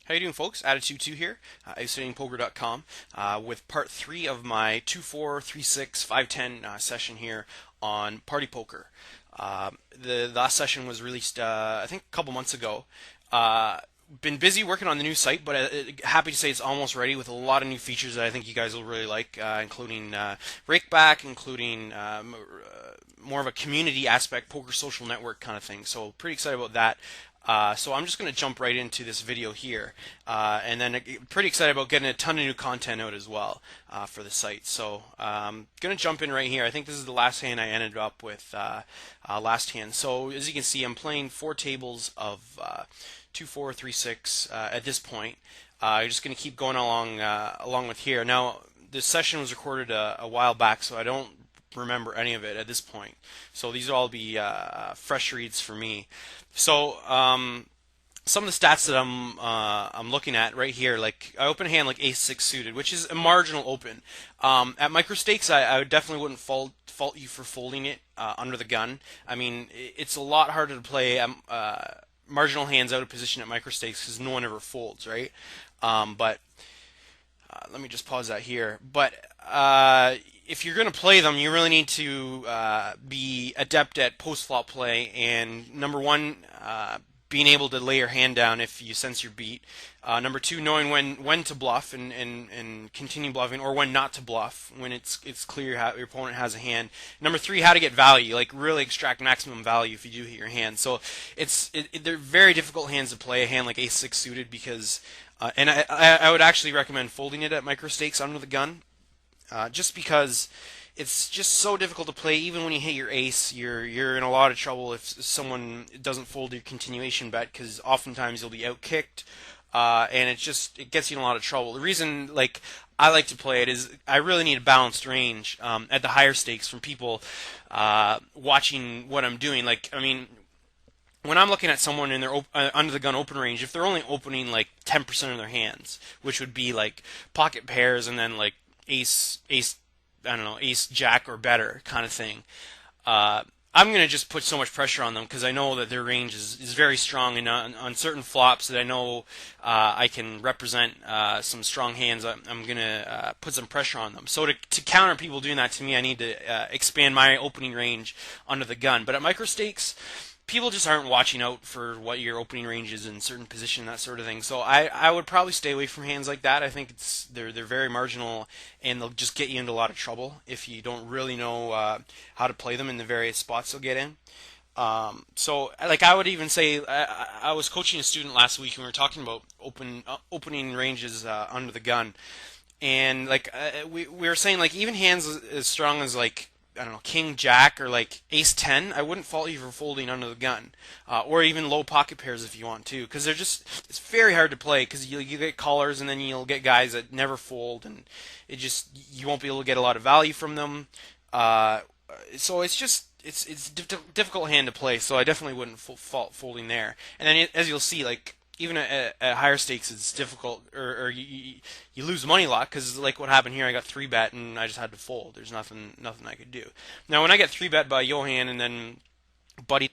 How you doing, folks? Attitude2 here, icesettingpoker.com, with part 3 of my 2-4, 3-6, 5-10 session here on Party Poker. The last session was released, I think, a couple months ago. Been busy working on the new site, but happy to say it's almost ready with a lot of new features that I think you guys will really like, including rakeback, including more of a community aspect, poker social network kind of thing. So pretty excited about that. So I'm just going to jump right into this video here, and then pretty excited about getting a ton of new content out as well for the site. So going to jump in right here. I think this is the last hand I ended up with last hand. So as you can see, I'm playing 4 tables of 2-4, 3-6 at this point. I'm just going to keep going along with here. Now this session was recorded a while back, so I don't remember any of it at this point. So these will all be fresh reads for me. So some of the stats that I'm looking at right here, like I open a hand like ace-6 suited, which is a marginal open. At micro stakes, I definitely wouldn't fault you for folding it under the gun. I mean, it's a lot harder to play marginal hands out of position at micro stakes because no one ever folds, right? But let me just pause that here. But if you're going to play them, you really need to be adept at post-flop play, and number one, being able to lay your hand down if you sense you're beat. Number two, knowing when to bluff and continue bluffing, or when not to bluff when it's clear your opponent has a hand. Number three, how to get value, like really extract maximum value if you do hit your hand. So they're very difficult hands to play. A hand like ace-6 suited because, and I would actually recommend folding it at micro stakes under the gun. Just because it's just so difficult to play. Even when you hit your ace, you're in a lot of trouble if someone doesn't fold your continuation bet, because oftentimes you'll be outkicked, and it gets you in a lot of trouble. The reason I like to play it is I really need a balanced range at the higher stakes from people watching what I'm doing. Like, I mean, when I'm looking at someone in their under the gun open range, if they're only opening like 10% of their hands, which would be like pocket pairs and then like ace, I don't know, ace jack or better kind of thing, I'm going to just put so much pressure on them because I know that their range is very strong, and on certain flops that I know I can represent some strong hands, I'm going to put some pressure on them. So to counter people doing that to me, I need to expand my opening range under the gun. But at micro stakes, people just aren't watching out for what your opening range is in certain position, that sort of thing. So I would probably stay away from hands like that. I think they're very marginal, and they'll just get you into a lot of trouble if you don't really know how to play them in the various spots they'll get in. So like I would even say, I was coaching a student last week, and we were talking about opening ranges under the gun, and like we were saying, like even hands as strong as like, I don't know, king jack or like ace 10, I wouldn't fault you for folding under the gun, or even low pocket pairs if you want to, because it's very hard to play because you get callers, and then you'll get guys that never fold, and you won't be able to get a lot of value from them. So it's difficult hand to play. So I definitely wouldn't fault folding there. And then as you'll see, like even at higher stakes, it's difficult, or you lose money a lot, because like what happened here, I got 3-bet and I just had to fold. There's nothing I could do. Now when I get 3-bet by Johan and then Buddy